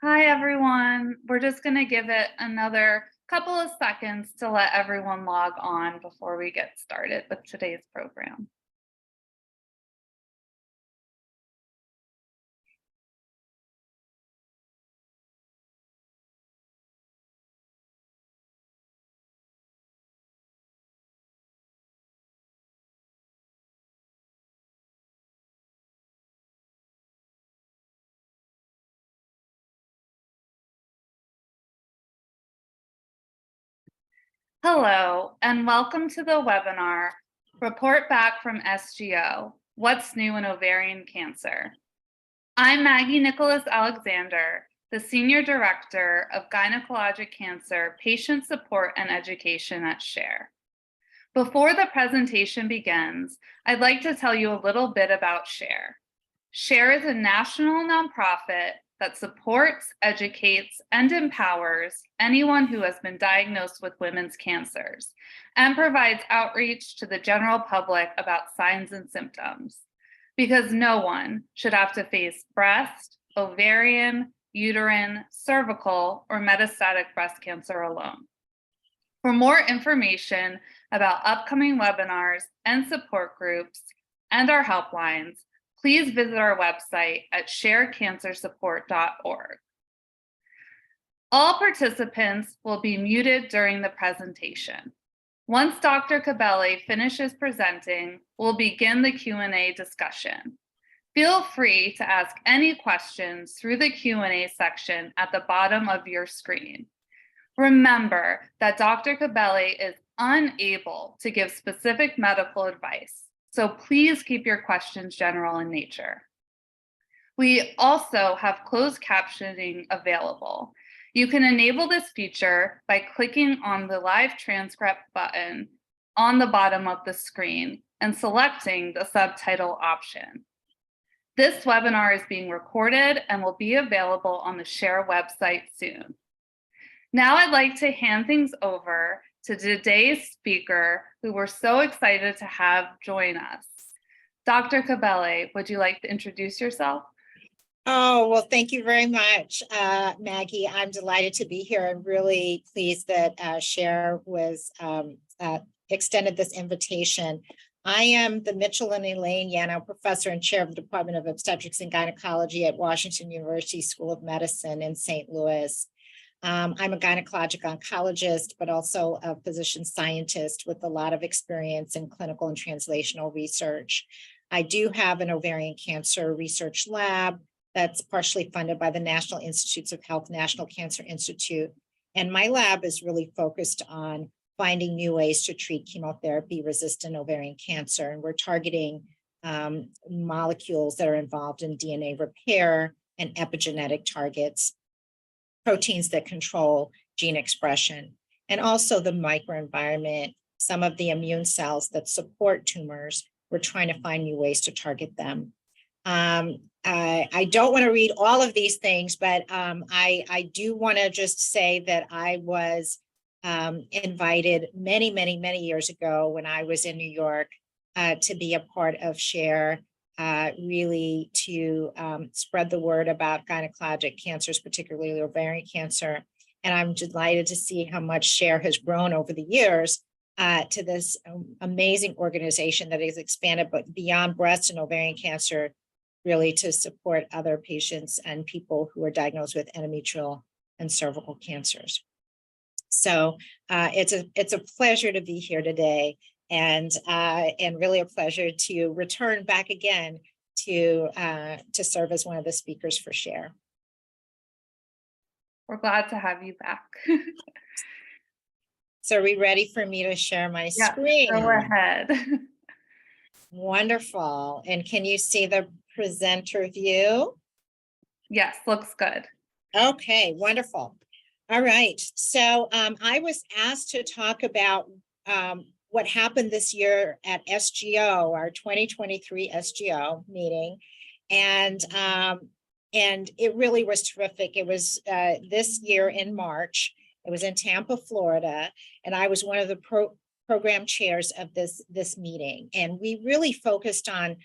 Hi, everyone. We're just going to give it another couple of seconds to let everyone log on before we get started with today's program. Hello, and welcome to the webinar, Report Back from SGO, What's New in Ovarian Cancer. I'm Maggie Nicholas Alexander, the Senior Director of Gynecologic Cancer Patient Support and Education at SHARE. Before the presentation begins, I'd like to tell you a little bit about SHARE. SHARE is a national nonprofit that supports, educates, and empowers anyone who has been diagnosed with women's cancers and provides outreach to the general public about signs and symptoms, because no one should have to face breast, ovarian, uterine, cervical, or metastatic breast cancer alone. For more information about upcoming webinars and support groups and our helplines, please visit our website at sharecancersupport.org. All participants will be muted during the presentation. Once Dr. Khabele finishes presenting, we'll begin the Q&A discussion. Feel free to ask any questions through the Q&A section at the bottom of your screen. Remember that Dr. Khabele is unable to give specific medical advice, so please keep your questions general in nature. We also have closed captioning available. You can enable this feature by clicking on the live transcript button on the bottom of the screen and selecting the subtitle option. This webinar is being recorded and will be available on the SHARE website soon. Now I'd like to hand things over to today's speaker, who we're so excited to have join us. Dr. Khabele, would you like to introduce yourself? Oh, well, thank you very much, Maggie. I'm delighted to be here and really pleased that SHARE was extended this invitation. I am the Mitchell and Elaine Yanow Professor and Chair of the Department of Obstetrics and Gynecology at Washington University School of Medicine in St. Louis. I'm a gynecologic oncologist, but also a physician scientist with a lot of experience in clinical and translational research. I do have an ovarian cancer research lab that's partially funded by the National Institutes of Health, National Cancer Institute. And my lab is really focused on finding new ways to treat chemotherapy-resistant ovarian cancer. And we're targeting molecules that are involved in DNA repair and epigenetic targets, proteins that control gene expression, and also the microenvironment, some of the immune cells that support tumors. We're trying to find new ways to target them. I don't want to read all of these things, but I do want to just say that I was invited many years ago when I was in New York to be a part of SHARE, really to spread the word about gynecologic cancers, particularly ovarian cancer. And I'm delighted to see how much SHARE has grown over the years to this amazing organization that has expanded but beyond breast and ovarian cancer, really to support other patients and people who are diagnosed with endometrial and cervical cancers. So it's a pleasure to be here today, and really a pleasure to return back again to serve as one of the speakers for SHARE. We're glad to have you back. So are we ready for me to share my screen? Go ahead. Wonderful. And can you see the presenter view? Yes, looks good. Okay, wonderful. All right. So I was asked to talk about what happened this year at SGO, our 2023 SGO meeting. And it really was terrific. It was this year in March. It was in Tampa, Florida, and I was one of the program chairs of this meeting. And we really focused on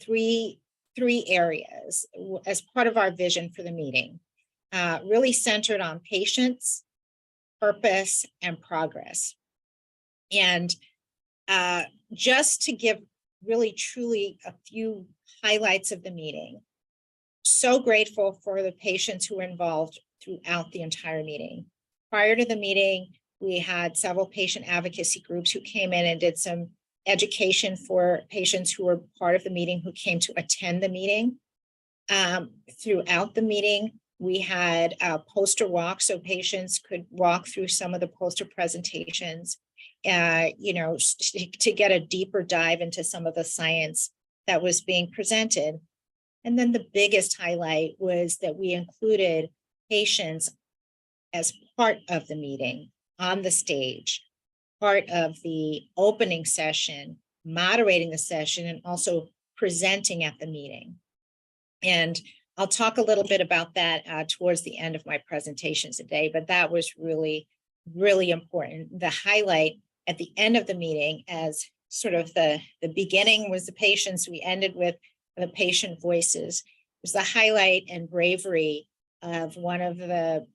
three areas as part of our vision for the meeting. really centered on patients, purpose, and progress. And just to give really truly a few highlights of the meeting, so grateful for the patients who were involved throughout the entire meeting. Prior to the meeting, we had several patient advocacy groups who came in and did some education for patients who were part of the meeting who came to attend the meeting. Throughout the meeting, we had a poster walk so patients could walk through some of the poster presentations, to get a deeper dive into some of the science that was being presented. And then the biggest highlight was that we included patients as part of the meeting on the stage, part of the opening session, moderating the session, and also presenting at the meeting. And I'll talk a little bit about that towards the end of my presentation today, but that was really, really important. The highlight at the end of the meeting, as sort of the beginning was the patients, we ended with the patient voices, was the highlight and bravery of one of the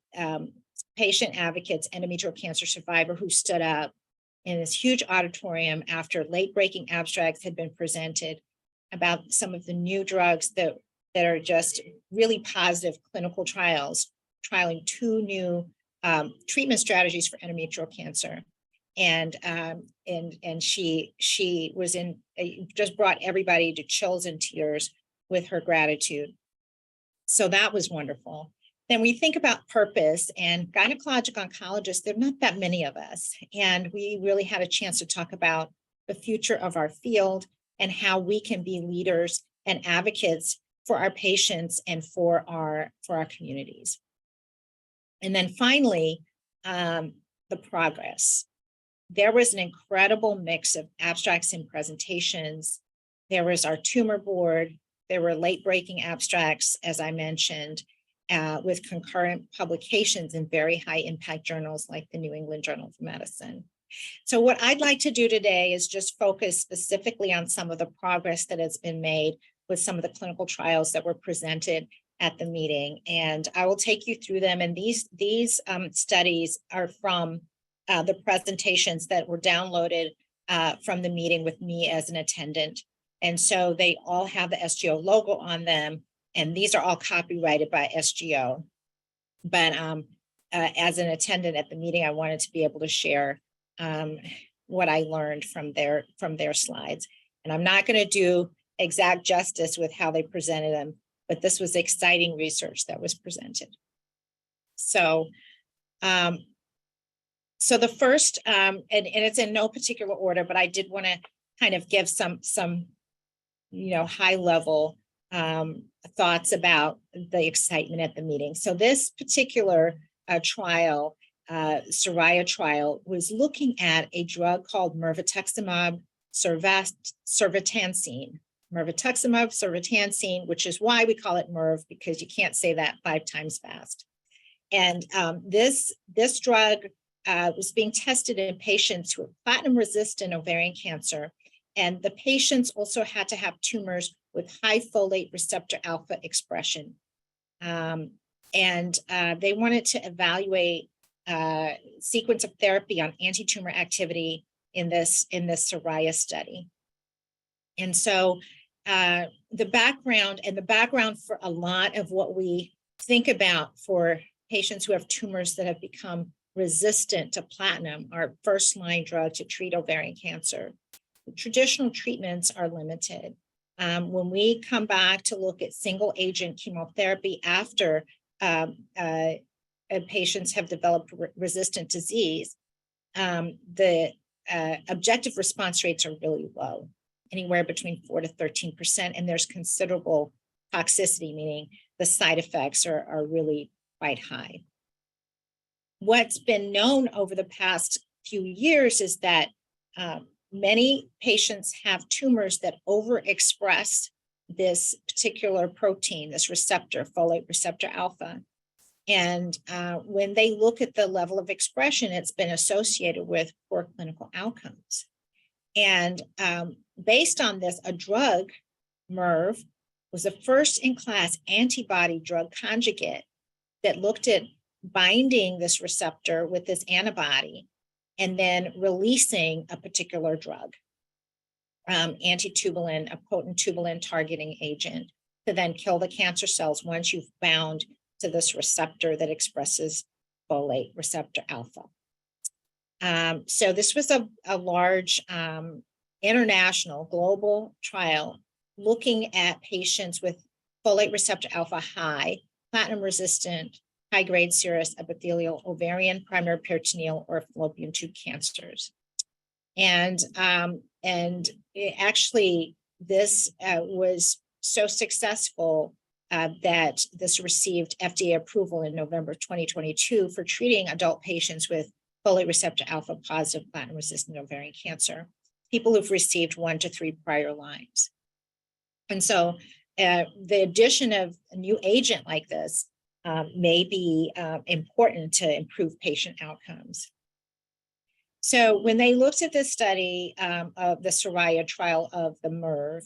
patient advocates, endometrial cancer survivor, who stood up in this huge auditorium after late-breaking abstracts had been presented about some of the new drugs that are just really positive clinical trials, trialing 2 new treatment strategies for endometrial cancer. And she was just brought everybody to chills and tears with her gratitude. So that was wonderful. Then we think about purpose, and gynecologic oncologists, there are not that many of us. And we really had a chance to talk about the future of our field and how we can be leaders and advocates for our patients and for our communities. And then finally, the progress. There was an incredible mix of abstracts and presentations. There was our tumor board. There were late-breaking abstracts, as I mentioned, with concurrent publications in very high-impact journals like the New England Journal of Medicine. So what I'd like to do today is just focus specifically on some of the progress that has been made with some of the clinical trials that were presented at the meeting. And I will take you through them. And these studies are from the presentations that were downloaded from the meeting with me as an attendant. And so they all have the SGO logo on them. And these are all copyrighted by SGO. But as an attendant at the meeting, I wanted to be able to share what I learned from their slides. And I'm not going to do exact justice with how they presented them, but this was exciting research that was presented. So, so the first, and it's in no particular order, but I did want to kind of give some high level thoughts about the excitement at the meeting. So this particular trial, Soraya trial, was looking at a drug called Mirvetuximab soravtansine. Mirvetuximab soravtansine, which is why we call it Mirv, because you can't say that 5 times fast. And this drug was being tested in patients who were platinum-resistant ovarian cancer. And the patients also had to have tumors with high folate receptor alpha expression. And they wanted to evaluate sequence of therapy on anti-tumor activity in this Soraya study. And so the background for a lot of what we think about for patients who have tumors that have become resistant to platinum, our first-line drug to treat ovarian cancer. The traditional treatments are limited. When we come back to look at single-agent chemotherapy after patients have developed resistant disease, the objective response rates are really low, anywhere between 4 to 13%, and there's considerable toxicity, meaning the side effects are really quite high. What's been known over the past few years is that many patients have tumors that overexpress this particular protein, this receptor, folate receptor alpha. And when they look at the level of expression, it's been associated with poor clinical outcomes. And based on this, a drug, Mirv, was a first-in-class antibody drug conjugate that looked at binding this receptor with this antibody and then releasing a particular drug, antitubulin, a potent tubulin targeting agent, to then kill the cancer cells once you've bound to this receptor that expresses folate receptor alpha. So this was a large international global trial looking at patients with folate receptor alpha high, platinum resistant, high-grade serous epithelial, ovarian, primary peritoneal, or fallopian tube cancers. And actually, this was so successful that this received FDA approval in November 2022 for treating adult patients with folate receptor alpha positive platinum resistant ovarian cancer, people who've received 1 to 3 prior lines. And so the addition of a new agent like this may be important to improve patient outcomes. So when they looked at this study of the Soraya trial of the Mirv,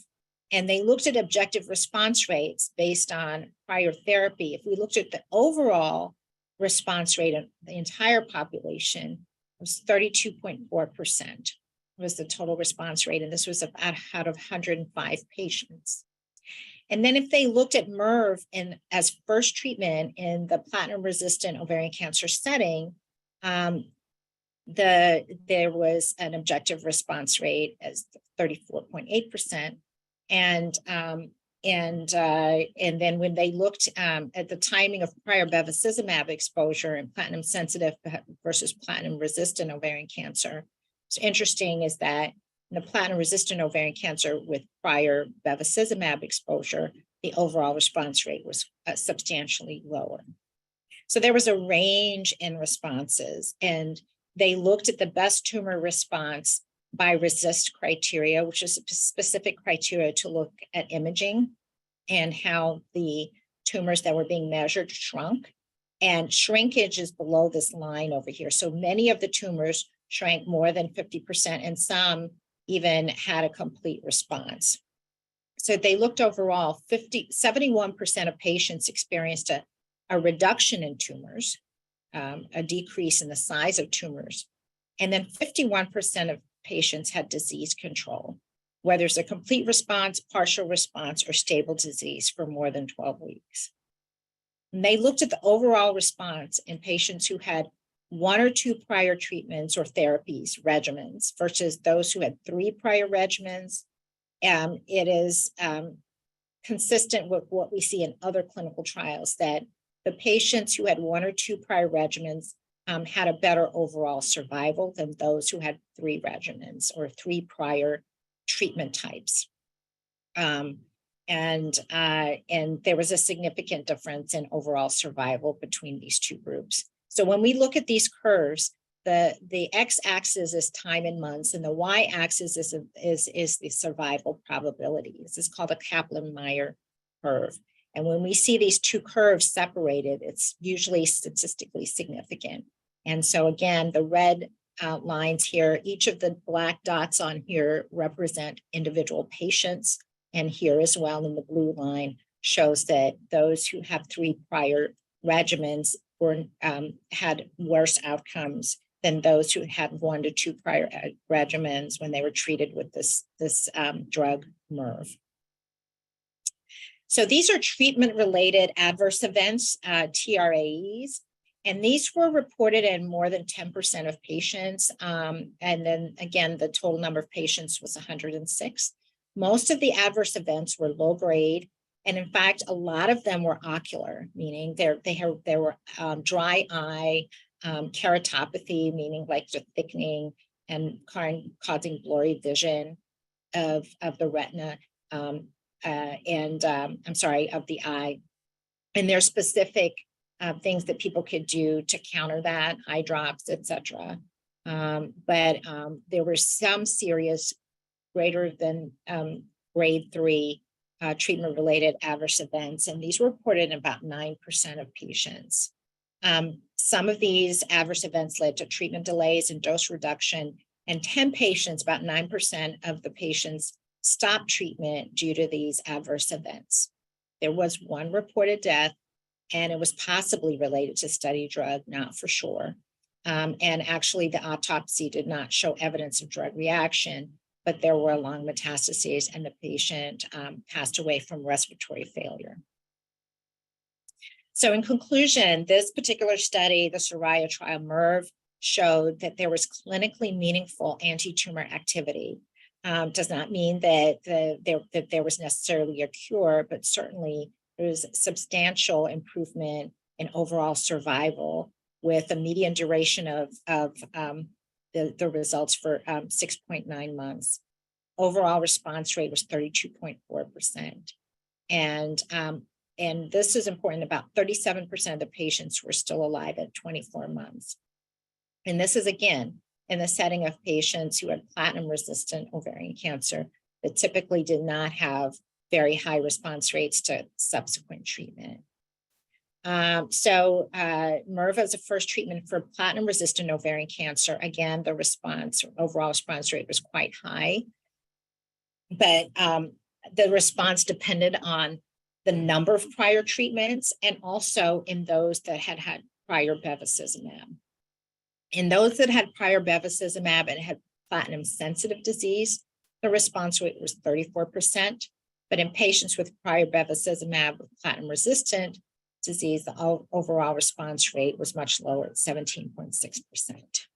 and they looked at objective response rates based on prior therapy, if we looked at the overall response rate of the entire population, it was 32.4% was the total response rate. And this was out of 105 patients. And then if they looked at Mirv as first treatment in the platinum-resistant ovarian cancer setting, there was an objective response rate as 34.8%. And then when they looked at the timing of prior bevacizumab exposure in platinum-sensitive versus platinum-resistant ovarian cancer, what's interesting is that in the platinum-resistant ovarian cancer with prior bevacizumab exposure, the overall response rate was substantially lower. So there was a range in responses, and they looked at the best tumor response by RECIST criteria, which is a specific criteria to look at imaging and how the tumors that were being measured shrunk. And shrinkage is below this line over here. So many of the tumors shrank more than 50%, and some even had a complete response. So they looked overall, 71% of patients experienced a reduction in tumors, a decrease in the size of tumors. And then 51% of patients had disease control, whether it's a complete response, partial response, or stable disease for more than 12 weeks. And they looked at the overall response in patients who had 1 or 2 prior treatments or therapies, regimens, versus those who had 3 prior regimens. It is consistent with what we see in other clinical trials, that the patients who had 1 or 2 prior regimens had a better overall survival than those who had 3 regimens or 3 prior treatment types. And there was a significant difference in overall survival between these 2 groups. So when we look at these curves, the x-axis is time in months, and the y-axis is the survival probability. This is called a Kaplan-Meier curve. And when we see these 2 curves separated, it's usually statistically significant. And so again, the red lines here, each of the black dots on here represent individual patients. And here as well in the blue line shows that those who have 3 prior regimens had worse outcomes than those who had 1 to 2 prior regimens when they were treated with this drug Mirv. So these are treatment-related adverse events, TRAEs, and these were reported in more than 10% of patients. And then again, the total number of patients was 106. Most of the adverse events were low grade. And in fact, a lot of them were ocular, meaning there were dry eye, keratopathy, meaning like the thickening and causing blurry vision of the retina, of the eye. And there's specific things that people could do to counter that, eye drops, etc. But there were some serious greater than grade 3 treatment-related adverse events, and these were reported in about 9% of patients. Some of these adverse events led to treatment delays and dose reduction, and 10 patients, about 9% of the patients, stopped treatment due to these adverse events. There was 1 reported death, and it was possibly related to study drug, not for sure. And actually, the autopsy did not show evidence of drug reaction, but there were lung metastases, and the patient passed away from respiratory failure. So in conclusion, this particular study, the Soraya trial MIRV, showed that there was clinically meaningful anti-tumor activity. Does not mean that there was necessarily a cure, but certainly there was substantial improvement in overall survival with a median duration of the results for 6.9 months. Overall response rate was 32.4%. And this is important, about 37% of the patients were still alive at 24 months. And this is, again, in the setting of patients who had platinum-resistant ovarian cancer that typically did not have very high response rates to subsequent treatment. MIRV as a first treatment for platinum-resistant ovarian cancer, again, the overall response rate was quite high, but the response depended on the number of prior treatments and also in those that had had prior bevacizumab. In those that had prior bevacizumab and had platinum-sensitive disease, the response rate was 34%, but in patients with prior bevacizumab with platinum-resistant disease, the overall response rate was much lower at 17.6%.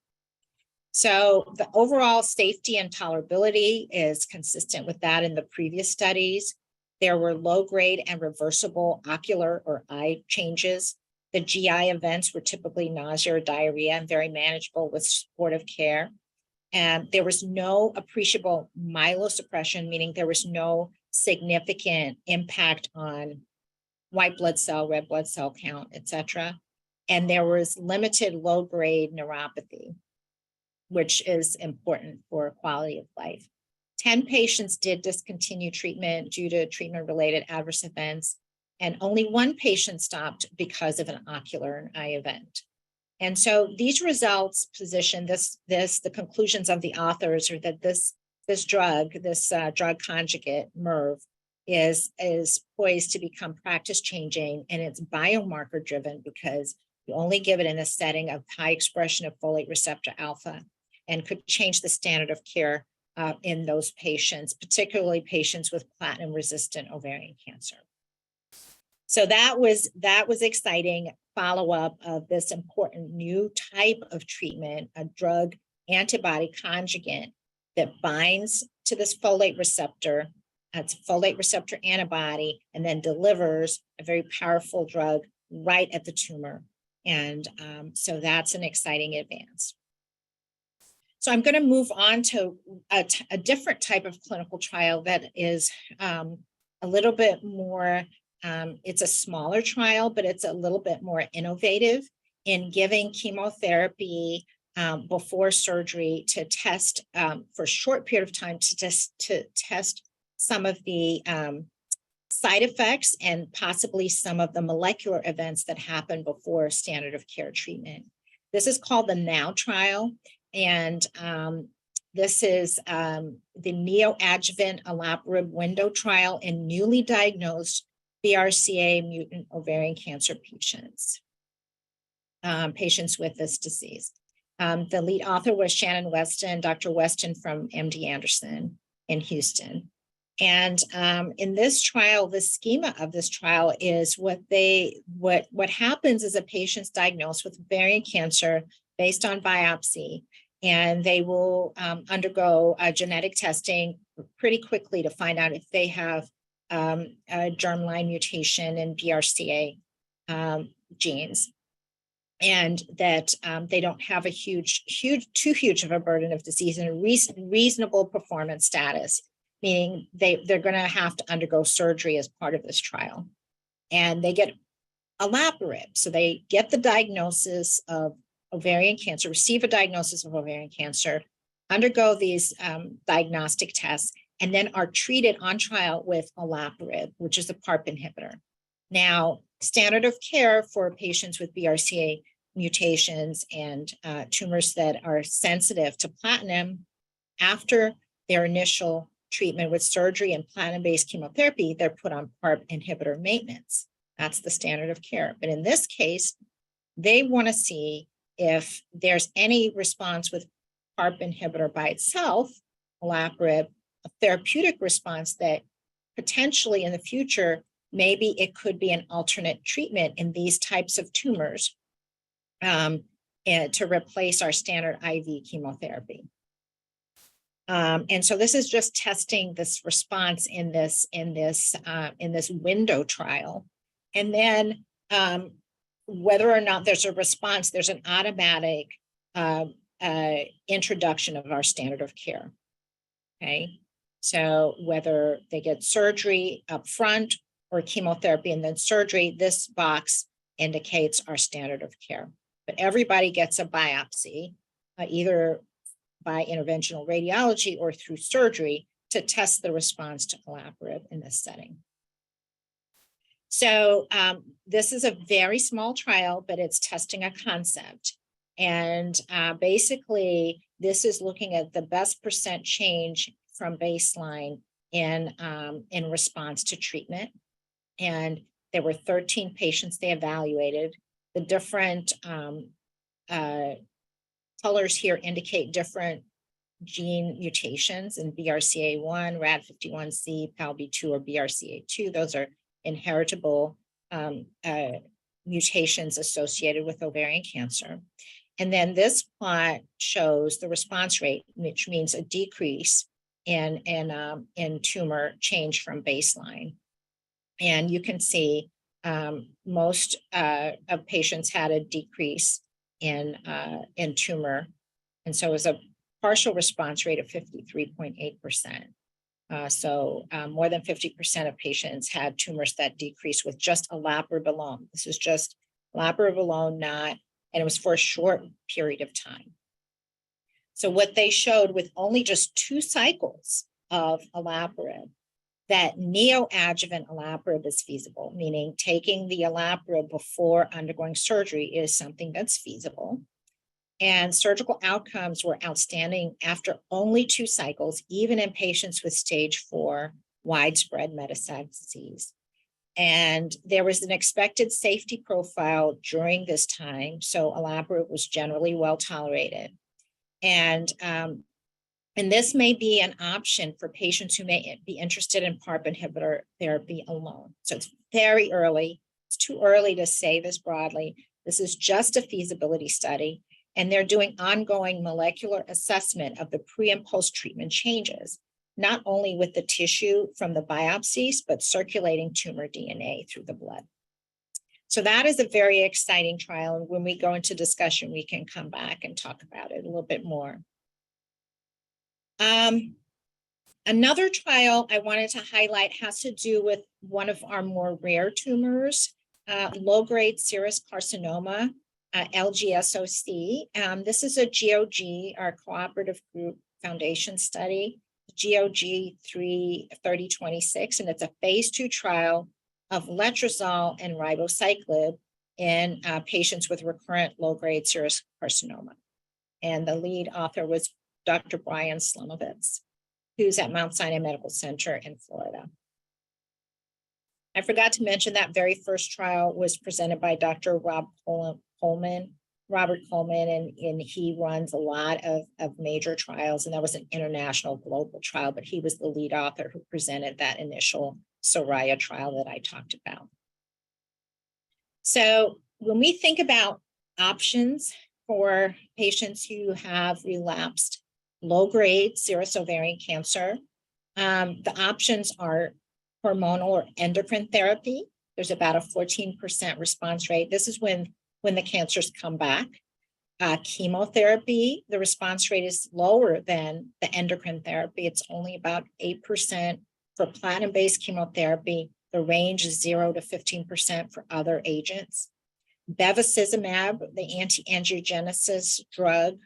So the overall safety and tolerability is consistent with that in the previous studies. There were low-grade and reversible ocular or eye changes. The GI events were typically nausea or diarrhea and very manageable with supportive care. And there was no appreciable myelosuppression, meaning there was no significant impact on white blood cell, red blood cell count, et cetera. And there was limited low-grade neuropathy, which is important for quality of life. 10 patients did discontinue treatment due to treatment-related adverse events, and only one patient stopped because of an ocular and eye event. And so these results position the conclusions of the authors are that this drug conjugate, MIRV, is poised to become practice-changing, and it's biomarker-driven because you only give it in a setting of high expression of folate receptor alpha and could change the standard of care in those patients, particularly patients with platinum-resistant ovarian cancer. So that was exciting follow-up of this important new type of treatment, a drug antibody conjugate that binds to this folate receptor. It's a folate receptor antibody, and then delivers a very powerful drug right at the tumor. And so that's an exciting advance. So I'm going to move on to a different type of clinical trial that is a little bit more, it's a smaller trial, but it's a little bit more innovative in giving chemotherapy before surgery to test for a short period of time to test some of the side effects and possibly some of the molecular events that happen before standard of care treatment. This is called the Yanow trial. And this is the Neoadjuvant olaparib window trial in newly diagnosed BRCA mutant ovarian cancer patients, patients with this disease. The lead author was Shannon Weston, Dr. Weston from MD Anderson in Houston. And in this trial, the schema of this trial is what happens is a patient's diagnosed with ovarian cancer based on biopsy, and they will undergo genetic testing pretty quickly to find out if they have a germline mutation in BRCA genes, and that they don't have a too huge of a burden of disease and a reasonable performance status, meaning they're going to have to undergo surgery as part of this trial. And they get olaparib. So they get the diagnosis of ovarian cancer, receive a diagnosis of ovarian cancer, undergo these diagnostic tests, and then are treated on trial with olaparib, which is a PARP inhibitor. Now, standard of care for patients with BRCA mutations and tumors that are sensitive to platinum, after their initial treatment with surgery and platinum-based chemotherapy, they're put on PARP inhibitor maintenance. That's the standard of care. But in this case, they want to see if there's any response with PARP inhibitor by itself, olaparib, a therapeutic response that potentially in the future, maybe it could be an alternate treatment in these types of tumors and to replace our standard IV chemotherapy. And so this is just testing this response in this window trial. And then whether or not there's a response, there's an automatic introduction of our standard of care. Okay, so whether they get surgery up front or chemotherapy and then surgery, this box indicates our standard of care. But everybody gets a biopsy, either by interventional radiology or through surgery to test the response to olaparib in this setting. So this is a very small trial, but it's testing a concept. And basically, this is looking at the best percent change from baseline in response to treatment. And there were 13 patients they evaluated. The different colors here indicate different gene mutations in BRCA1, RAD51C, PALB2, or BRCA2. Those are inheritable mutations associated with ovarian cancer. And then this plot shows the response rate, which means a decrease in tumor change from baseline. And you can see most of patients had a decrease in tumor. And so it was a partial response rate of 53.8%. So more than 50% of patients had tumors that decreased with just olaparib alone. This is just olaparib alone, and it was for a short period of time. So what they showed with only just 2 cycles of olaparib, that neoadjuvant olaparib is feasible, meaning taking the olaparib before undergoing surgery is something that's feasible. And surgical outcomes were outstanding after only 2 cycles, even in patients with stage 4 widespread metastatic disease. And there was an expected safety profile during this time. So olaparib was generally well tolerated. And this may be an option for patients who may be interested in PARP inhibitor therapy alone. So it's very early. It's too early to say this broadly. This is just a feasibility study. And they're doing ongoing molecular assessment of the pre and post-treatment changes, not only with the tissue from the biopsies, but circulating tumor DNA through the blood. So that is a very exciting trial. And when we go into discussion, we can come back and talk about it a little bit more. Another trial I wanted to highlight has to do with one of our more rare tumors, low-grade serous carcinoma, LGSOC. This is a GOG, our cooperative group foundation study, GOG 3026, and it's a phase 2 trial of letrozole and ribociclib in patients with recurrent low-grade serous carcinoma. And the lead author was Dr. Brian Slomovitz, who's at Mount Sinai Medical Center in Florida. I forgot to mention that very first trial was presented by Dr. Robert Coleman, and he runs a lot of major trials, and that was an international global trial, but he was the lead author who presented that initial Soraya trial that I talked about. So when we think about options for patients who have relapsed low-grade serous ovarian cancer, the options are hormonal or endocrine therapy. There's about a 14% response rate. This is when the cancers come back. Chemotherapy, the response rate is lower than the endocrine therapy. It's only about 8% for platinum-based chemotherapy. The range is 0 to 15% for other agents. Bevacizumab, the anti-angiogenesis drug,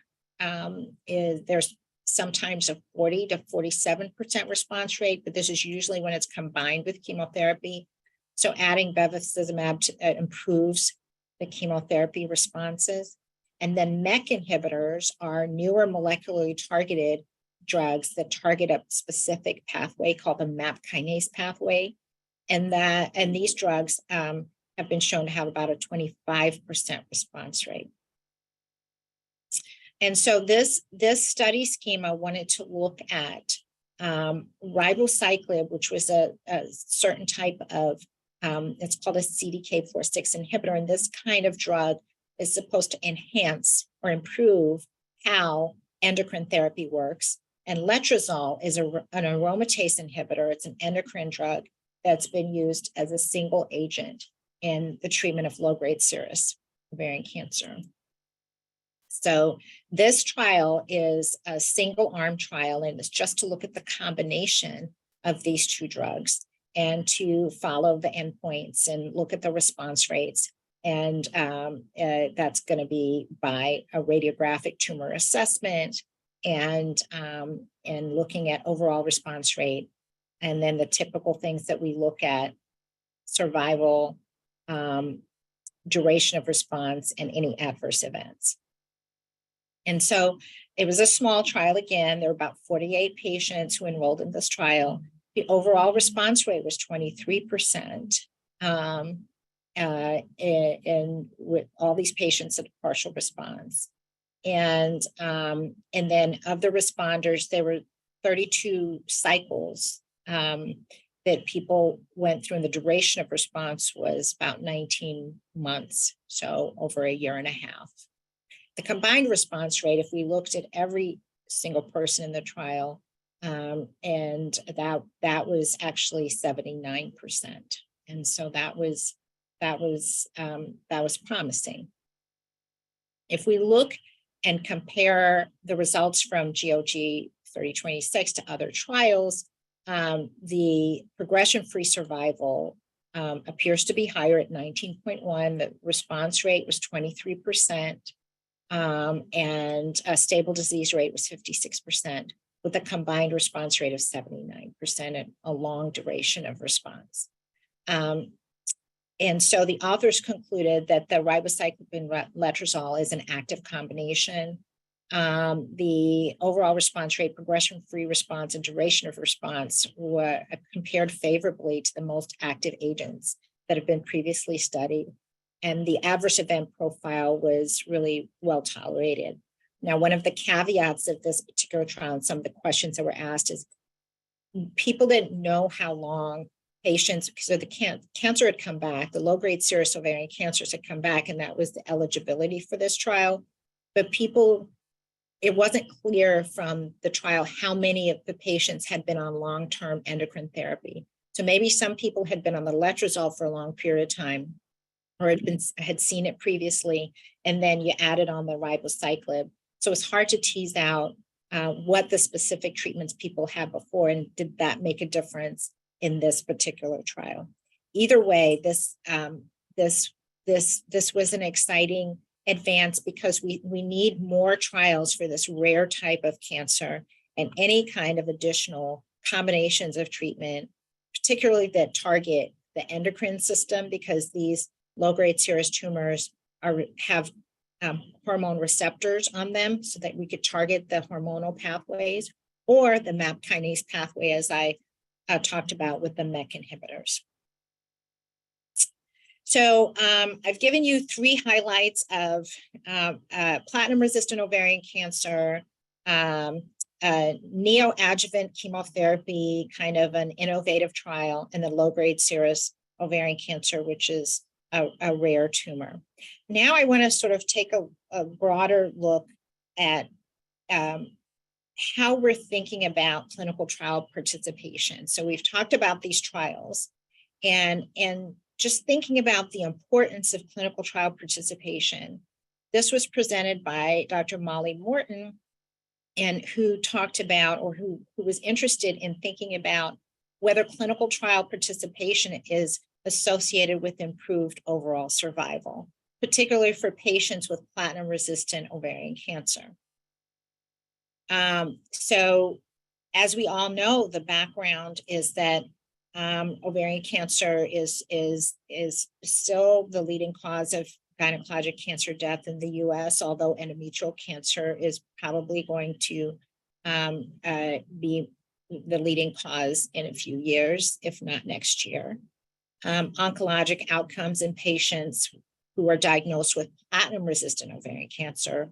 there's sometimes a 40 to 47% response rate, but this is usually when it's combined with chemotherapy. So adding bevacizumab improves the chemotherapy responses. And then MEK inhibitors are newer molecularly targeted drugs that target a specific pathway called the MAP kinase pathway. And these drugs have been shown to have about a 25% response rate. And so this study schema wanted to look at ribociclib, which was a certain type of, it's called a CDK4/6 inhibitor. And this kind of drug is supposed to enhance or improve how endocrine therapy works. And letrozole is an aromatase inhibitor. It's an endocrine drug that's been used as a single agent in the treatment of low-grade serous ovarian cancer. So this trial is a single arm trial, and it's just to look at the combination of these two drugs and to follow the endpoints and look at the response rates. And that's going to be by a radiographic tumor assessment and looking at overall response rate. And then the typical things that we look at: survival, duration of response, and any adverse events. And so it was a small trial. Again, there were about 48 patients who enrolled in this trial. The overall response rate was 23%. And with all these patients at a partial response. And then of the responders, there were 32 cycles that people went through, and the duration of response was about 19 months, so over a year and a half. The combined response rate, if we looked at every single person in the trial, and that was actually 79%. And so that was promising. If we look and compare the results from GOG 3026 to other trials, the progression-free survival appears to be higher at 19.1. The response rate was 23%, and a stable disease rate was 56%, with a combined response rate of 79% and a long duration of response. And so the authors concluded that the ribociclib and letrozole is an active combination. The overall response rate, progression-free response, and duration of response were compared favorably to the most active agents that have been previously studied. And the adverse event profile was really well tolerated. Now, one of the caveats of this particular trial and some of the questions that were asked is people didn't know how long patients, so the cancer had come back, the low-grade serous ovarian cancers had come back, and that was the eligibility for this trial. But people, it wasn't clear from the trial how many of the patients had been on long-term endocrine therapy. So maybe some people had been on the letrozole for a long period of time, or had seen it previously, and then you added on the ribociclib. So it's hard to tease out what the specific treatments people had before, and did that make a difference in this particular trial. Either way, this was an exciting advance, because we need more trials for this rare type of cancer, and any kind of additional combinations of treatment, particularly that target the endocrine system, because these low-grade serous tumors have hormone receptors on them, so that we could target the hormonal pathways or the MAP kinase pathway, as I talked about with the MEK inhibitors. So I've given you 3 highlights of platinum-resistant ovarian cancer, neoadjuvant chemotherapy, kind of an innovative trial, and the low-grade serous ovarian cancer, which is a rare tumor. Now I want to sort of take a broader look at how we're thinking about clinical trial participation. So we've talked about these trials, and just thinking about the importance of clinical trial participation. This was presented by Dr. Molly Morton, and who talked about, or who was interested in thinking about whether clinical trial participation is associated with improved overall survival, particularly for patients with platinum-resistant ovarian cancer. So as we all know, the background is that ovarian cancer is still the leading cause of gynecologic cancer death in the US, although endometrial cancer is probably going to be the leading cause in a few years, if not next year. oncologic outcomes in patients who are diagnosed with platinum-resistant ovarian cancer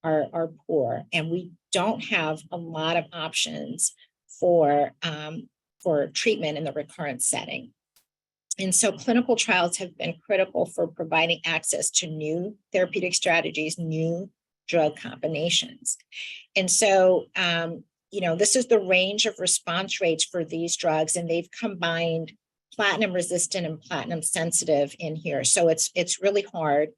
are poor, and we don't have a lot of options for treatment in the recurrent setting. And so clinical trials have been critical for providing access to new therapeutic strategies, new drug combinations. And so, this is the range of response rates for these drugs, and they've combined platinum resistant and platinum sensitive in here. So it's really hard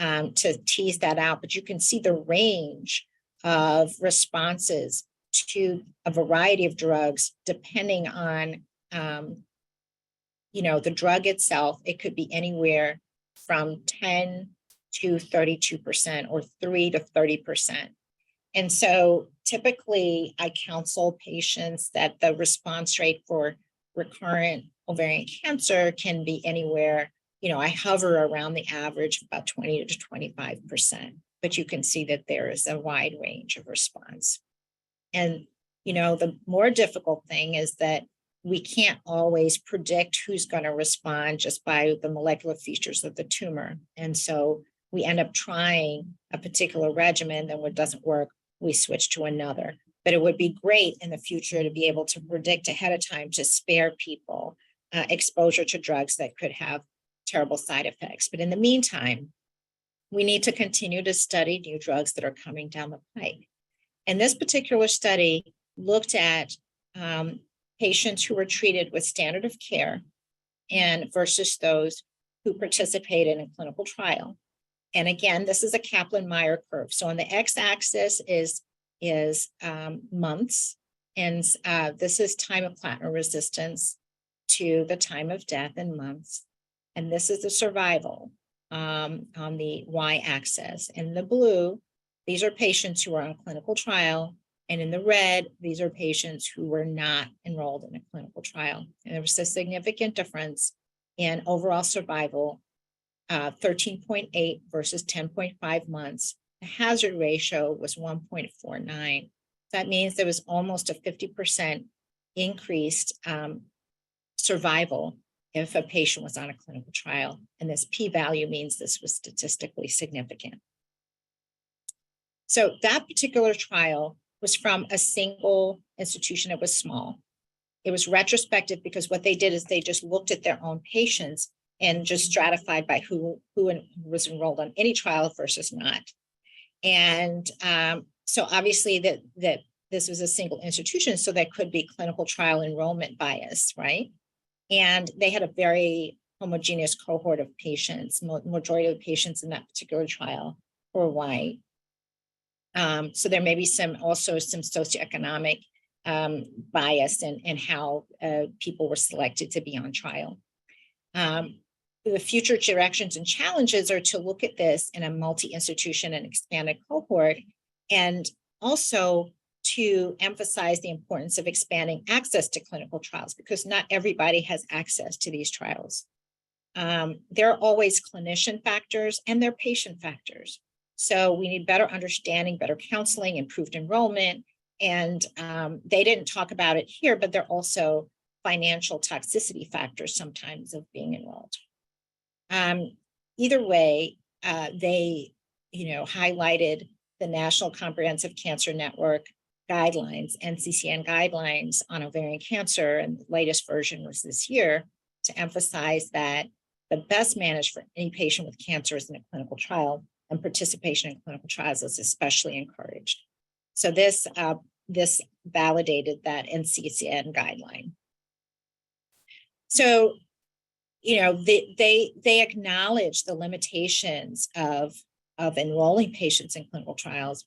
to tease that out, but you can see the range of responses to a variety of drugs depending on the drug itself. It could be anywhere from 10 to 32% or 3 to 30%. And so typically I counsel patients that the response rate for recurrent ovarian cancer can be anywhere, I hover around the average of about 20 to 25%, but you can see that there is a wide range of response. And, the more difficult thing is that we can't always predict who's going to respond just by the molecular features of the tumor. And so we end up trying a particular regimen, then when it doesn't work, we switch to another. But it would be great in the future to be able to predict ahead of time to spare people exposure to drugs that could have terrible side effects. But in the meantime, we need to continue to study new drugs that are coming down the pike. And this particular study looked at patients who were treated with standard of care and versus those who participated in a clinical trial. And again, this is a Kaplan-Meier curve. So on the x-axis is months, and this is time of platinum resistance to the time of death in months. And this is the survival on the y-axis. In the blue, these are patients who are on a clinical trial. And in the red, these are patients who were not enrolled in a clinical trial. And there was a significant difference in overall survival, 13.8 versus 10.5 months. The hazard ratio was 1.49. That means there was almost a 50% increased survival if a patient was on a clinical trial. And this p-value means this was statistically significant. So that particular trial was from a single institution. It was small. It was retrospective because what they did is they just looked at their own patients and just stratified by who was enrolled on any trial versus not. And so obviously that this was a single institution, so there could be clinical trial enrollment bias, right? And they had a very homogeneous cohort of patients. Majority of the patients in that particular trial were white. So there may be some socioeconomic bias in how people were selected to be on trial. The future directions and challenges are to look at this in a multi-institution and expanded cohort, and also to emphasize the importance of expanding access to clinical trials, because not everybody has access to these trials. There are always clinician factors and there are patient factors. So we need better understanding, better counseling, improved enrollment. And they didn't talk about it here, but there are also financial toxicity factors sometimes of being enrolled. Either way, they highlighted the National Comprehensive Cancer Network guidelines, NCCN guidelines on ovarian cancer, and the latest version was this year, to emphasize that the best managed for any patient with cancer is in a clinical trial, and participation in clinical trials is especially encouraged. So this validated that NCCN guideline. So, they acknowledge the limitations of enrolling patients in clinical trials.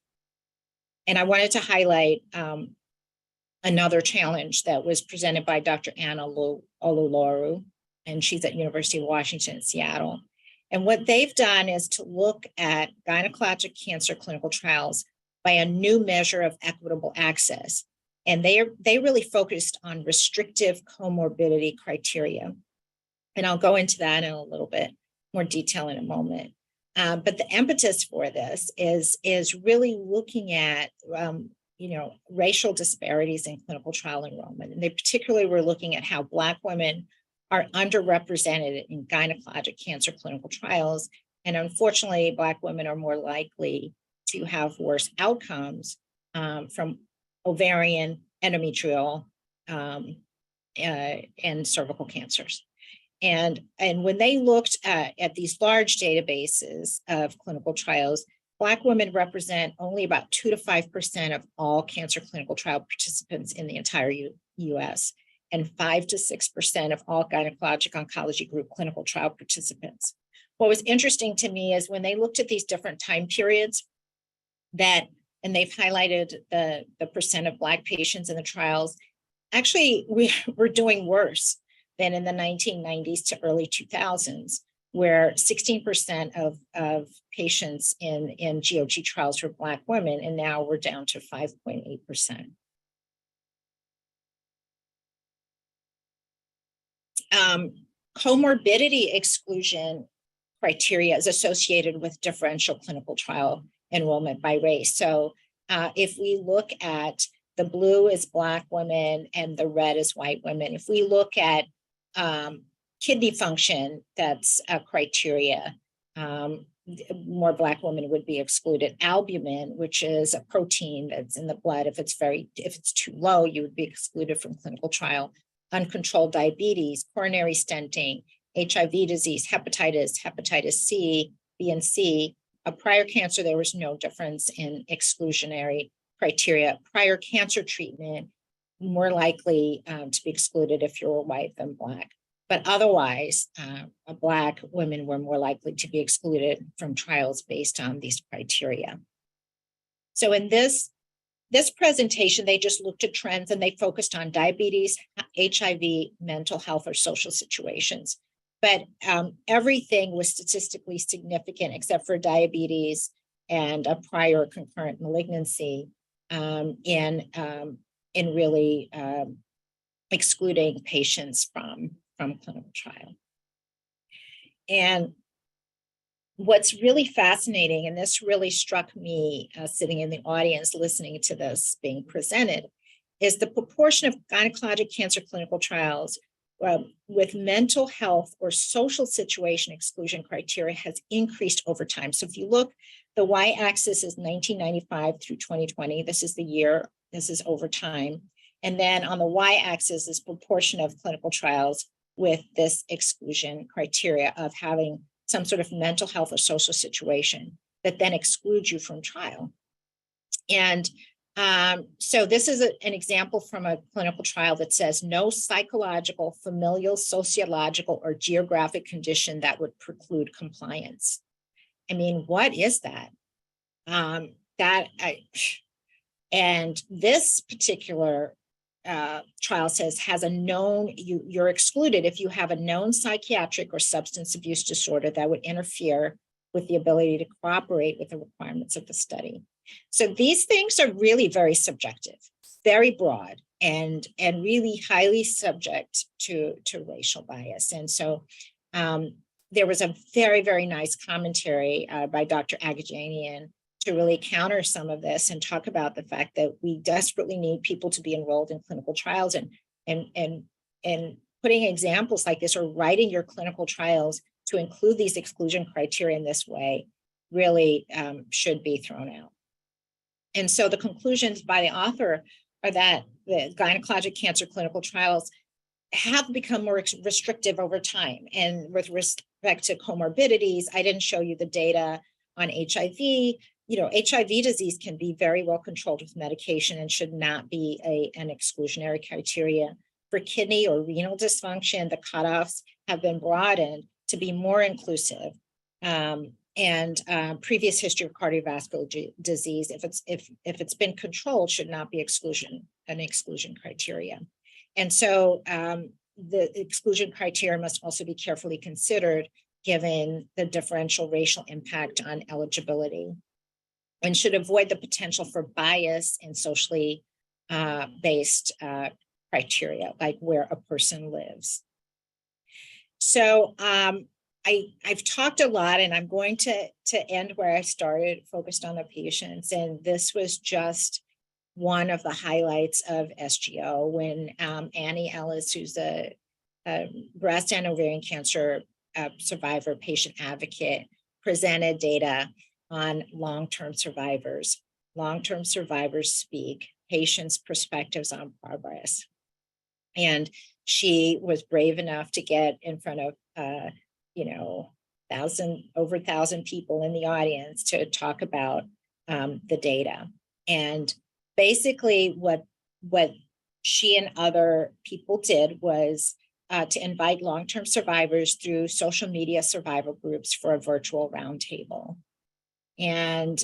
And I wanted to highlight another challenge that was presented by Dr. Anna Olularu, and she's at University of Washington in Seattle. And what they've done is to look at gynecologic cancer clinical trials by a new measure of equitable access. And they really focused on restrictive comorbidity criteria. And I'll go into that in a little bit more detail in a moment. But the impetus for this is really looking at racial disparities in clinical trial enrollment. And they particularly were looking at how Black women are underrepresented in gynecologic cancer clinical trials. And unfortunately, Black women are more likely to have worse outcomes from ovarian, endometrial, and cervical cancers. And when they looked at these large databases of clinical trials, Black women represent only about 2 to 5% of all cancer clinical trial participants in the entire US, and 5 to 6% of all gynecologic oncology group clinical trial participants. What was interesting to me is when they looked at these different time periods and they've highlighted the percent of Black patients in the trials, actually we're doing worse than in the 1990s to early 2000s, where 16% of patients in GOG trials were Black women, and now we're down to 5.8%. Comorbidity exclusion criteria is associated with differential clinical trial enrollment by race. So if we look at the blue is Black women and the red is white women, if we look at kidney function, that's a criteria. More Black women would be excluded. Albumin, which is a protein that's in the blood, if it's too low, you would be excluded from clinical trial. Uncontrolled diabetes, coronary stenting, HIV disease, hepatitis C, B and C. A prior cancer, there was no difference in exclusionary criteria. Prior cancer treatment, more likely to be excluded if you're white than Black. But otherwise, Black women were more likely to be excluded from trials based on these criteria. So in this presentation, they just looked at trends and they focused on diabetes, HIV, mental health, or social situations. But everything was statistically significant except for diabetes and a prior concurrent malignancy in really excluding patients from clinical trial. And what's really fascinating, and this really struck me sitting in the audience listening to this being presented, is the proportion of gynecologic cancer clinical trials with mental health or social situation exclusion criteria has increased over time. So if you look, the y-axis is 1995 through 2020. This is the year, this is over time. And then on the y-axis is proportion of clinical trials with this exclusion criteria of having some sort of mental health or social situation that then excludes you from trial. And so this is an example from a clinical trial that says no psychological, familial, sociological, or geographic condition that would preclude compliance. I mean, what is that? And this particular trial says has a known, you're excluded if you have a known psychiatric or substance abuse disorder that would interfere with the ability to cooperate with the requirements of the study. So these things are really very subjective, very broad, and really highly subject to racial bias. And so there was a very, very nice commentary by Dr. Agajanian to really counter some of this and talk about the fact that we desperately need people to be enrolled in clinical trials, and putting examples like this or writing your clinical trials to include these exclusion criteria in this way really should be thrown out. And so the conclusions by the author are that the gynecologic cancer clinical trials have become more restrictive over time. And with respect to comorbidities, I didn't show you the data on HIV. You know, HIV disease can be very well controlled with medication and should not be an exclusionary criteria. For kidney or renal dysfunction, the cutoffs have been broadened to be more inclusive. And previous history of cardiovascular disease, if it's been controlled, should not be an exclusion criteria. And so the exclusion criteria must also be carefully considered given the differential racial impact on eligibility, and should avoid the potential for bias in socially based criteria, like where a person lives. So I've talked a lot, and I'm going to end where I started, focused on the patients. And this was just one of the highlights of SGO when Annie Ellis, who's the breast and ovarian cancer survivor patient advocate, presented data on long-term survivors. Long-term survivors speak, patients' perspectives on progress. And she was brave enough to get in front of, over 1,000 people in the audience to talk about the data. And basically what she and other people did was to invite long-term survivors through social media survival groups for a virtual roundtable. And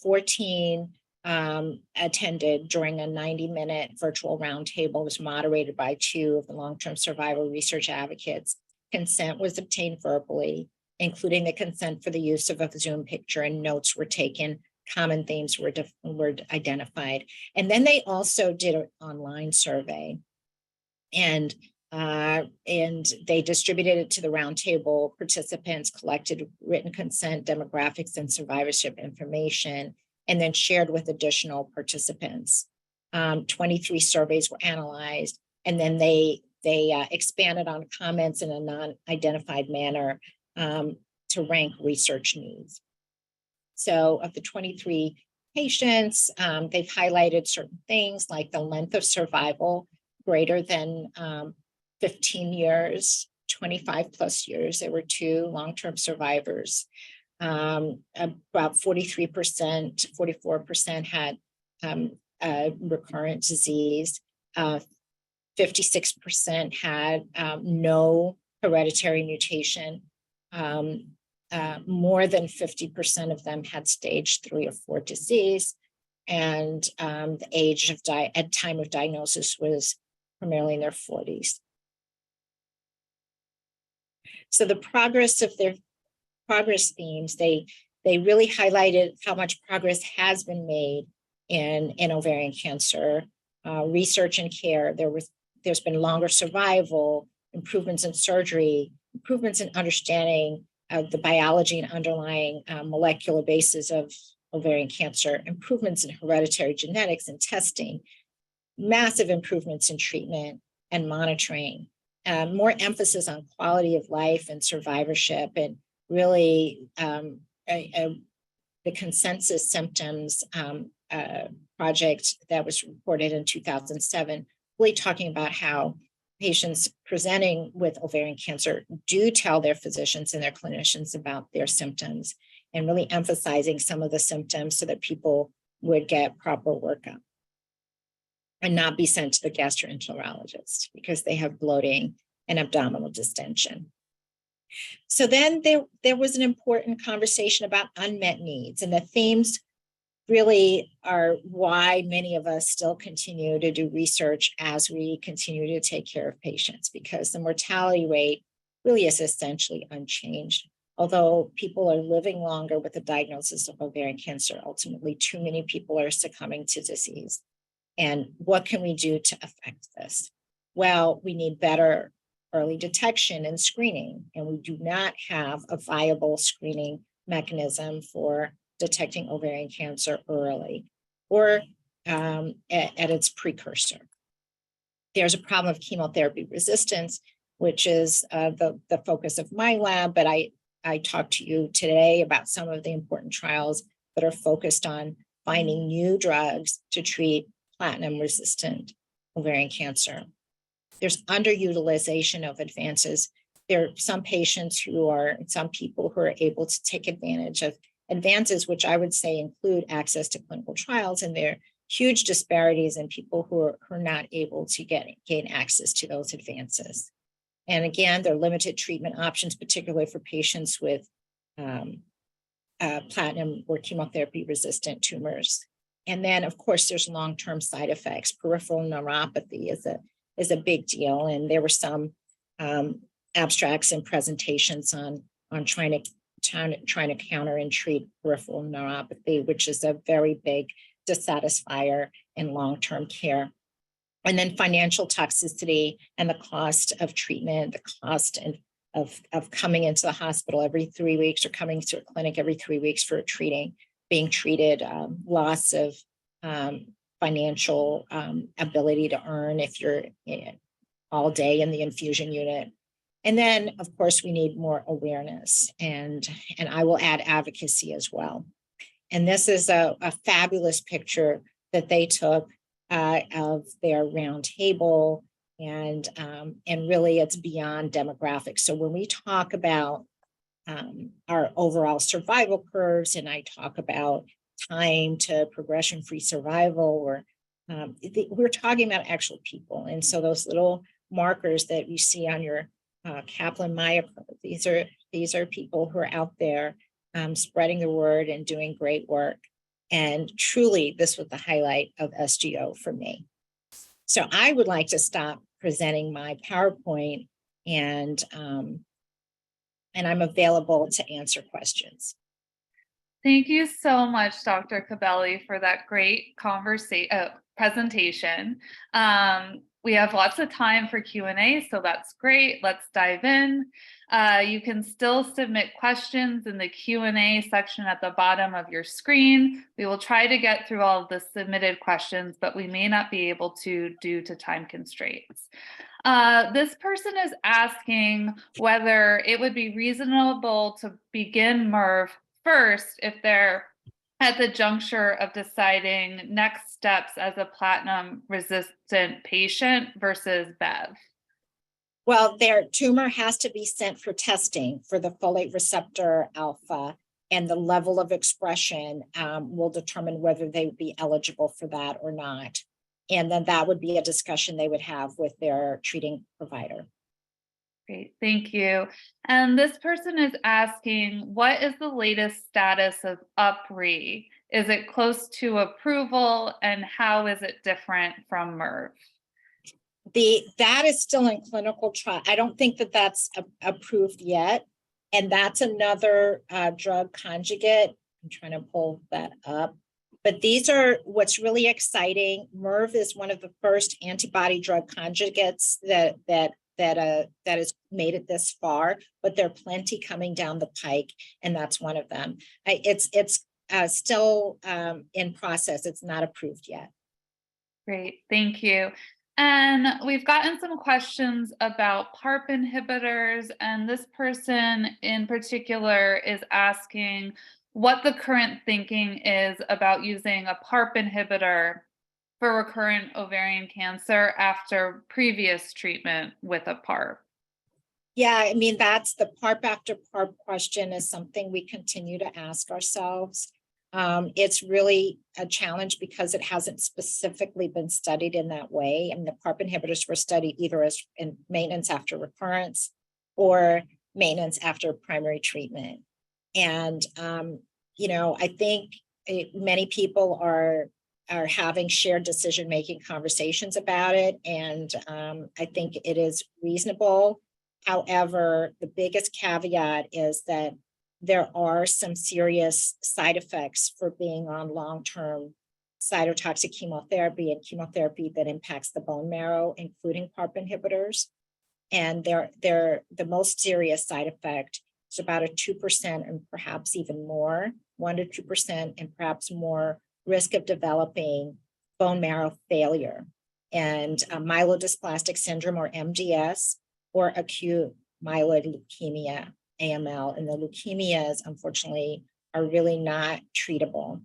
14 attended during a 90-minute virtual roundtable. It was moderated by 2 of the long-term survival research advocates. Consent was obtained verbally, including the consent for the use of a Zoom picture, and notes were taken. Common themes were identified. And then they also did an online survey, and they distributed it to the roundtable participants, collected written consent, demographics, and survivorship information, and then shared with additional participants. 23 surveys were analyzed, and then they expanded on comments in a non-identified manner to rank research needs. So of the 23 patients, they've highlighted certain things like the length of survival greater than 15 years, 25 plus years. There were 2 long-term survivors. About 43%, 44% had recurrent disease. 56% had no hereditary mutation. More than 50% of them had stage 3 or 4 disease. And the age of at time of diagnosis was primarily in their 40s. So the progress of their progress themes, they really highlighted how much progress has been made in ovarian cancer research and care. There's been longer survival, improvements in surgery, improvements in understanding of the biology and underlying molecular basis of ovarian cancer, improvements in hereditary genetics and testing, massive improvements in treatment and monitoring, more emphasis on quality of life and survivorship, and really the consensus symptoms project that was reported in 2007, really talking about how patients presenting with ovarian cancer do tell their physicians and their clinicians about their symptoms, and really emphasizing some of the symptoms so that people would get proper workup and not be sent to the gastroenterologist because they have bloating and abdominal distension. So then there was an important conversation about unmet needs, and the themes really are why many of us still continue to do research as we continue to take care of patients, because the mortality rate really is essentially unchanged. Although people are living longer with the diagnosis of ovarian cancer, ultimately too many people are succumbing to disease. And what can we do to affect this? Well, we need better early detection and screening, and we do not have a viable screening mechanism for detecting ovarian cancer early or at its precursor. There's a problem of chemotherapy resistance, which is the focus of my lab, but I talked to you today about some of the important trials that are focused on finding new drugs to treat platinum-resistant ovarian cancer. There's underutilization of advances. There are some people who are able to take advantage of advances, which I would say include access to clinical trials, and there are huge disparities in people who are not able to gain access to those advances. And again, there are limited treatment options, particularly for patients with platinum or chemotherapy resistant tumors. And then, of course, there's long-term side effects. Peripheral neuropathy is a big deal, and there were some abstracts and presentations on trying to counter and treat peripheral neuropathy, which is a very big dissatisfier in long-term care. And then financial toxicity and the cost of treatment, the cost of coming into the hospital every 3 weeks or coming to a clinic every 3 weeks for being treated, loss of financial ability to earn if you're all day in the infusion unit. And then, of course, we need more awareness, and I will add advocacy as well. And this is a fabulous picture that they took of their round table, and really it's beyond demographics. So when we talk about our overall survival curves, and I talk about time to progression-free survival, or we're talking about actual people. And so those little markers that you see on your Kaplan-Meier curve, these are people who are out there spreading the word and doing great work. And truly, this was the highlight of SGO for me. So I would like to stop presenting my PowerPoint, and I'm available to answer questions. Thank you so much, Dr. Khabele, for that great presentation. We have lots of time for Q&A, so that's great. Let's dive in. You can still submit questions in the Q&A section at the bottom of your screen. We will try to get through all of the submitted questions, but we may not be able to due to time constraints. This person is asking whether it would be reasonable to begin MIRV first if they're at the juncture of deciding next steps as a platinum-resistant patient versus Bev. Well, their tumor has to be sent for testing for the folate receptor alpha, and the level of expression will determine whether they would be eligible for that or not. And then that would be a discussion they would have with their treating provider. Great, thank you. And this person is asking, what is the latest status of UpRi? Is it close to approval, and how is it different from MIRV? That is still in clinical trial. I don't think that that's approved yet. And that's another drug conjugate. I'm trying to pull that up. But these are what's really exciting. MIRV is one of the first antibody drug conjugates that has made it this far, but there are plenty coming down the pike, and that's one of them. It's still in process. It's not approved yet. Great, thank you. And we've gotten some questions about PARP inhibitors, and this person in particular is asking what the current thinking is about using a PARP inhibitor for recurrent ovarian cancer after previous treatment with a PARP. Yeah, I mean, that's the PARP after PARP question is something we continue to ask ourselves. It's really a challenge because it hasn't specifically been studied in that way. And the PARP inhibitors were studied either as in maintenance after recurrence or maintenance after primary treatment. And, I think many people are having shared decision-making conversations about it. And I think it is reasonable. However, the biggest caveat is that there are some serious side effects for being on long-term cytotoxic chemotherapy and chemotherapy that impacts the bone marrow, including PARP inhibitors. And they're the most serious side effect is about a 2% and perhaps even more, 1 to 2% and perhaps more risk of developing bone marrow failure and myelodysplastic syndrome, or MDS, or acute myeloid leukemia, AML. And the leukemias, unfortunately, are really not treatable.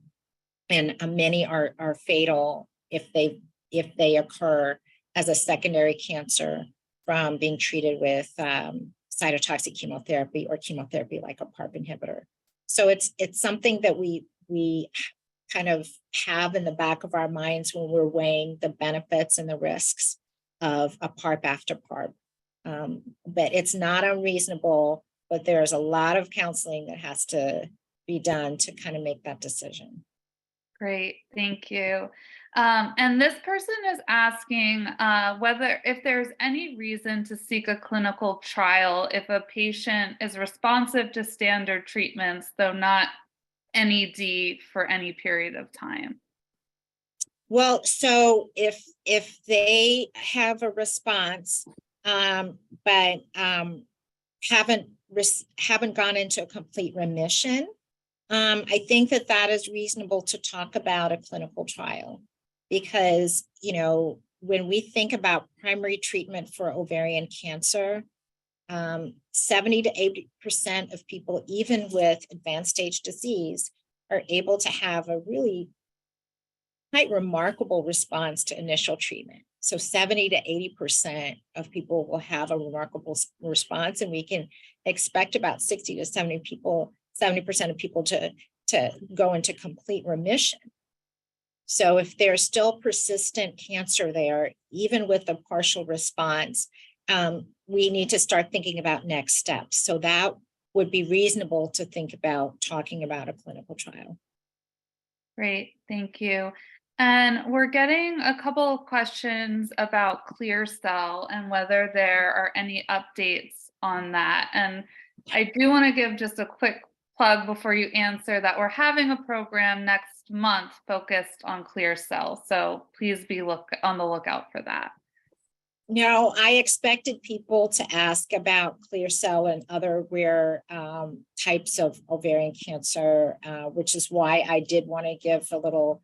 And many are fatal if they occur as a secondary cancer from being treated with cytotoxic chemotherapy or chemotherapy like a PARP inhibitor. So it's something that we kind of have in the back of our minds when we're weighing the benefits and the risks of a PARP after PARP. But it's not unreasonable, but there's a lot of counseling that has to be done to kind of make that decision. Great, thank you. And this person is asking if there's any reason to seek a clinical trial if a patient is responsive to standard treatments, though not NED for any period of time. Well, so if they have a response, but haven't gone into a complete remission, I think that is reasonable to talk about a clinical trial, because when we think about primary treatment for ovarian cancer, 70 to 80% of people, even with advanced stage disease, are able to have a really quite remarkable response to initial treatment. So 70 to 80% of people will have a remarkable response, and we can expect about 60 to 70 people, 70% of people to go into complete remission. So if there's still persistent cancer there, even with a partial response, we need to start thinking about next steps. So that would be reasonable to think about talking about a clinical trial. Great, thank you. And we're getting a couple of questions about clear cell and whether there are any updates on that. And I do want to give just a quick plug before you answer that we're having a program next month focused on clear cell. So please be on the lookout for that. No, I expected people to ask about clear cell and other rare types of ovarian cancer, which is why I did want to give a little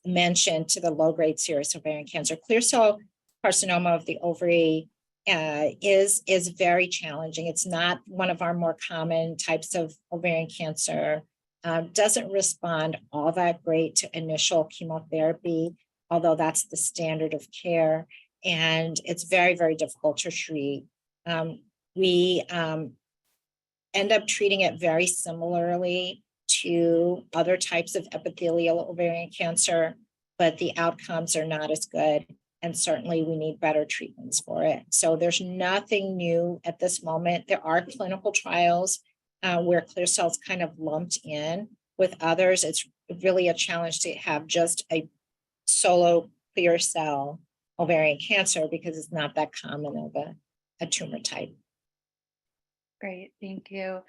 mention to the low-grade serous ovarian cancer. Clear cell carcinoma of the ovary is very challenging. It's not one of our more common types of ovarian cancer. Doesn't respond all that great to initial chemotherapy, although that's the standard of care. And it's very, very difficult to treat. We end up treating it very similarly to other types of epithelial ovarian cancer, but the outcomes are not as good. And certainly we need better treatments for it. So there's nothing new at this moment. There are clinical trials where clear cell is kind of lumped in with others. It's really a challenge to have just a solo clear cell ovarian cancer because it's not that common of a tumor type. Great, thank you.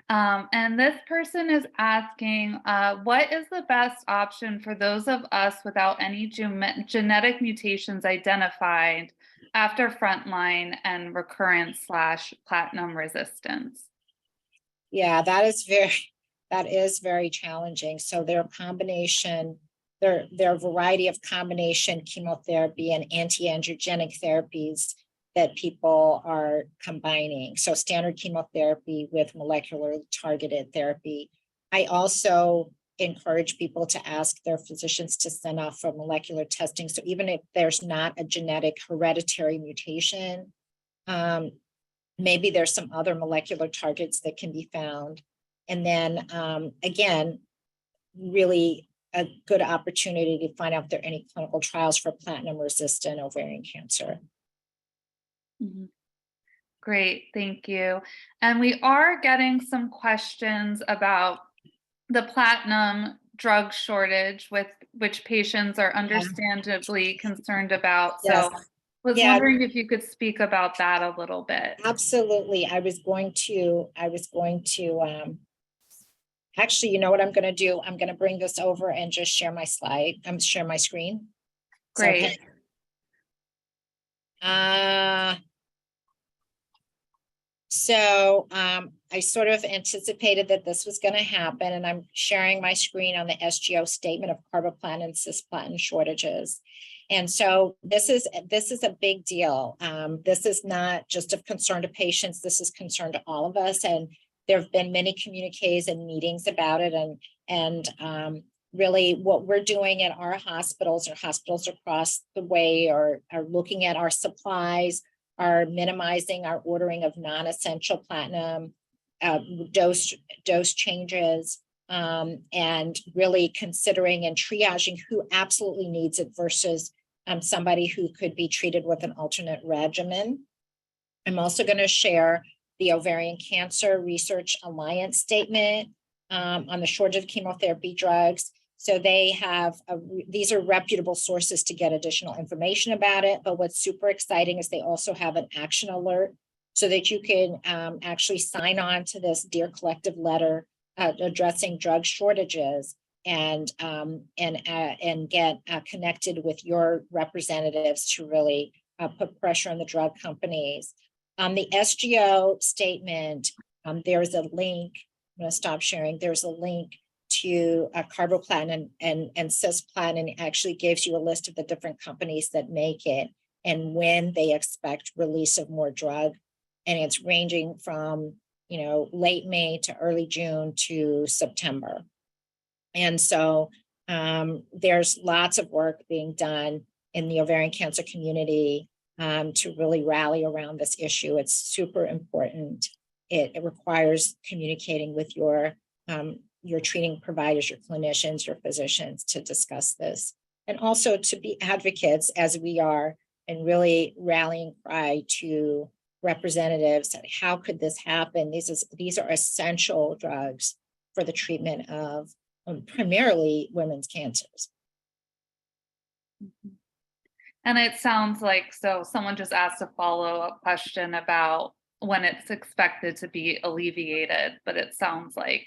And this person is asking, what is the best option for those of us without any genetic mutations identified after frontline and recurrent/platinum resistance? Yeah, that is very challenging. So there are a variety of combination chemotherapy and anti-androgenic therapies that people are combining. So standard chemotherapy with molecular targeted therapy. I also encourage people to ask their physicians to send off for molecular testing. So even if there's not a genetic hereditary mutation, maybe there's some other molecular targets that can be found. And then again, really a good opportunity to find out if there are any clinical trials for platinum-resistant ovarian cancer. Mm-hmm. Great, thank you. And we are getting some questions about the platinum drug shortage, with which patients are understandably concerned about. Yes. So I was wondering if you could speak about that a little bit. Absolutely. I was going to actually, you know what I'm going to do? I'm going to bring this over and just share my slide. Share my screen. Great. So I sort of anticipated that this was going to happen, and I'm sharing my screen on the SGO statement of carboplatin and cisplatin shortages. And so this is a big deal. This is not just of concern to patients. This is concern to all of us. And there have been many communiques and meetings about it. And really what we're doing at our hospitals or hospitals across the way are looking at our supplies, are minimizing our ordering of non-essential platinum, dose changes, and really considering and triaging who absolutely needs it versus somebody who could be treated with an alternate regimen. I'm also going to share the Ovarian Cancer Research Alliance statement on the shortage of chemotherapy drugs. So they have, these are reputable sources to get additional information about it. But what's super exciting is they also have an action alert so that you can actually sign on to this Dear Collective letter addressing drug shortages and get connected with your representatives to really put pressure on the drug companies. The SGO statement, there's a link. I'm going to stop sharing. There's a link to carboplatin and cisplatin, and it actually gives you a list of the different companies that make it and when they expect release of more drug. And it's ranging from, late May to early June to September. And so there's lots of work being done in the ovarian cancer community to really rally around this issue. It's super important. It requires communicating with your treating providers, your clinicians, your physicians to discuss this, and also to be advocates as we are and really rallying cry to representatives that how could this happen? These are essential drugs for the treatment of primarily women's cancers. And it sounds like, so someone just asked a follow-up question about when it's expected to be alleviated, but it sounds like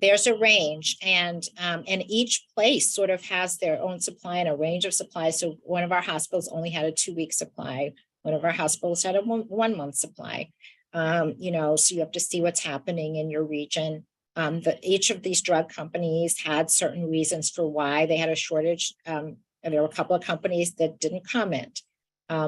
there's a range, and each place sort of has their own supply and a range of supplies. So one of our hospitals only had a 2-week supply. One of our hospitals had a 1-month supply. So you have to see what's happening in your region. Each of these drug companies had certain reasons for why they had a shortage. And there were a couple of companies that didn't comment.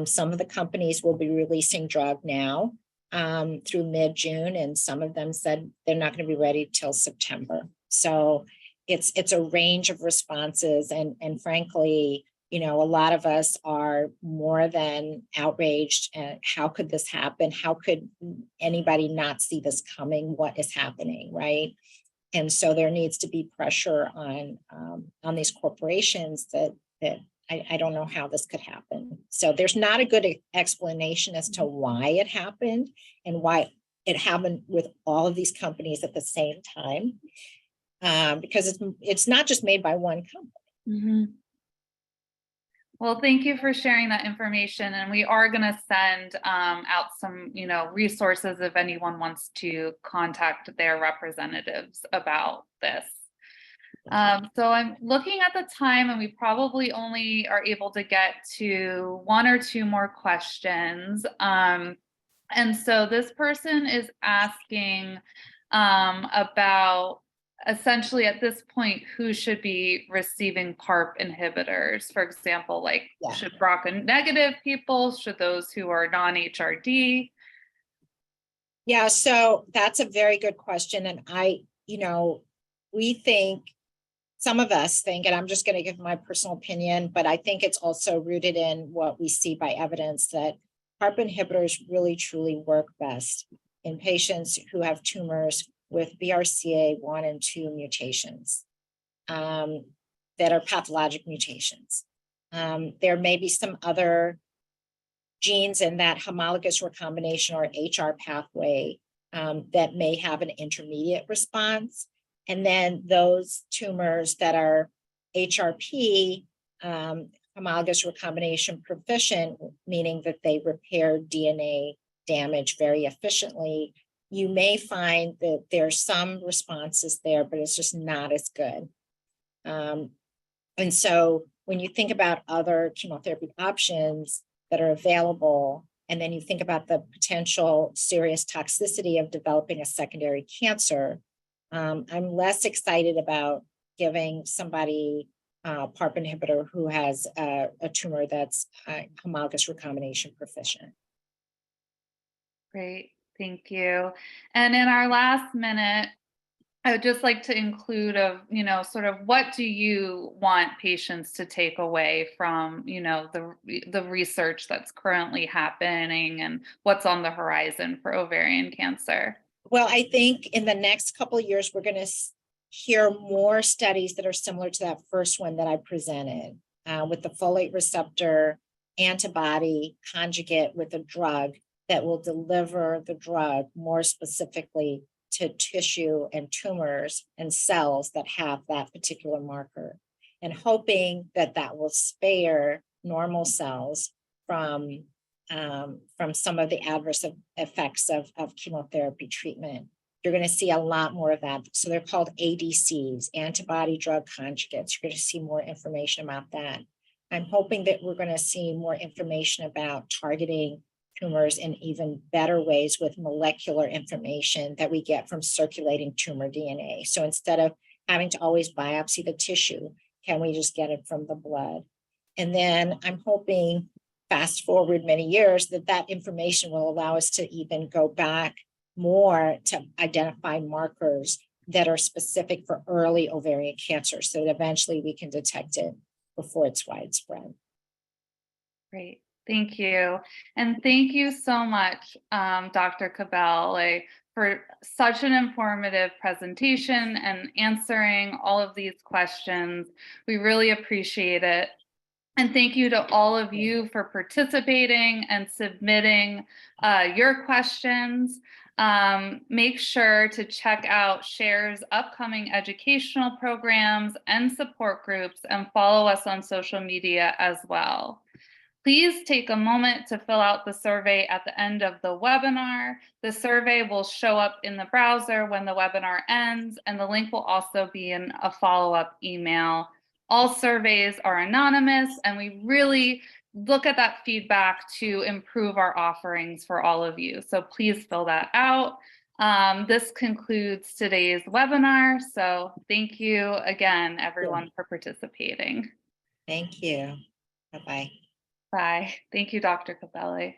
Some of the companies will be releasing drug now through mid-June, and some of them said they're not going to be ready till September. So it's a range of responses, and frankly, a lot of us are more than outraged. How could this happen? How could anybody not see this coming? What is happening, right? And so there needs to be pressure on these corporations that I don't know how this could happen. So there's not a good explanation as to why it happened and why it happened with all of these companies at the same time, because it's not just made by one company. Mm-hmm. Well, thank you for sharing that information. And we are going to send out some, resources if anyone wants to contact their representatives about this. So I'm looking at the time, and we probably only are able to get to 1 or 2 more questions. And so this person is asking about essentially at this point, who should be receiving PARP inhibitors? For example, should BRCA negative people, should those who are non-HRD? Yeah, so that's a very good question. And we think, some of us think, and I'm just going to give my personal opinion, but I think it's also rooted in what we see by evidence that PARP inhibitors really truly work best in patients who have tumors with BRCA1 and 2 mutations that are pathologic mutations. There may be some other genes in that homologous recombination or HR pathway that may have an intermediate response. And then those tumors that are HRP, homologous recombination proficient, meaning that they repair DNA damage very efficiently, you may find that there's some responses there, but it's just not as good. And so when you think about other chemotherapy options that are available, and then you think about the potential serious toxicity of developing a secondary cancer, I'm less excited about giving somebody a PARP inhibitor who has a tumor that's homologous recombination proficient. Great, thank you. And in our last minute, I would just like to include sort of what do you want patients to take away from, the research that's currently happening and what's on the horizon for ovarian cancer? Well, I think in the next couple of years, we're going to hear more studies that are similar to that first one that I presented with the folate receptor antibody conjugate with a drug that will deliver the drug more specifically to tissue and tumors and cells that have that particular marker, and hoping that that will spare normal cells from some of the adverse effects of chemotherapy treatment. You're going to see a lot more of that. So they're called ADCs, antibody drug conjugates. You're going to see more information about that. I'm hoping that we're going to see more information about targeting tumors in even better ways with molecular information that we get from circulating tumor DNA. So instead of having to always biopsy the tissue. Can we just get it from the blood? And then I'm hoping, fast forward many years, that information will allow us to even go back more to identify markers that are specific for early ovarian cancer, so that eventually we can detect it before it's widespread. Great. Thank you. And thank you so much, Dr. Khabele, for such an informative presentation and answering all of these questions. We really appreciate it. And thank you to all of you for participating and submitting your questions. Make sure to check out SHARE's upcoming educational programs and support groups and follow us on social media as well. Please take a moment to fill out the survey at the end of the webinar. The survey will show up in the browser when the webinar ends, and the link will also be in a follow-up email. All surveys are anonymous, and we really look at that feedback to improve our offerings for all of you. So please fill that out. This concludes today's webinar. So thank you again, everyone, for participating. Thank you. Bye-bye. Bye. Thank you, Dr. Khabele.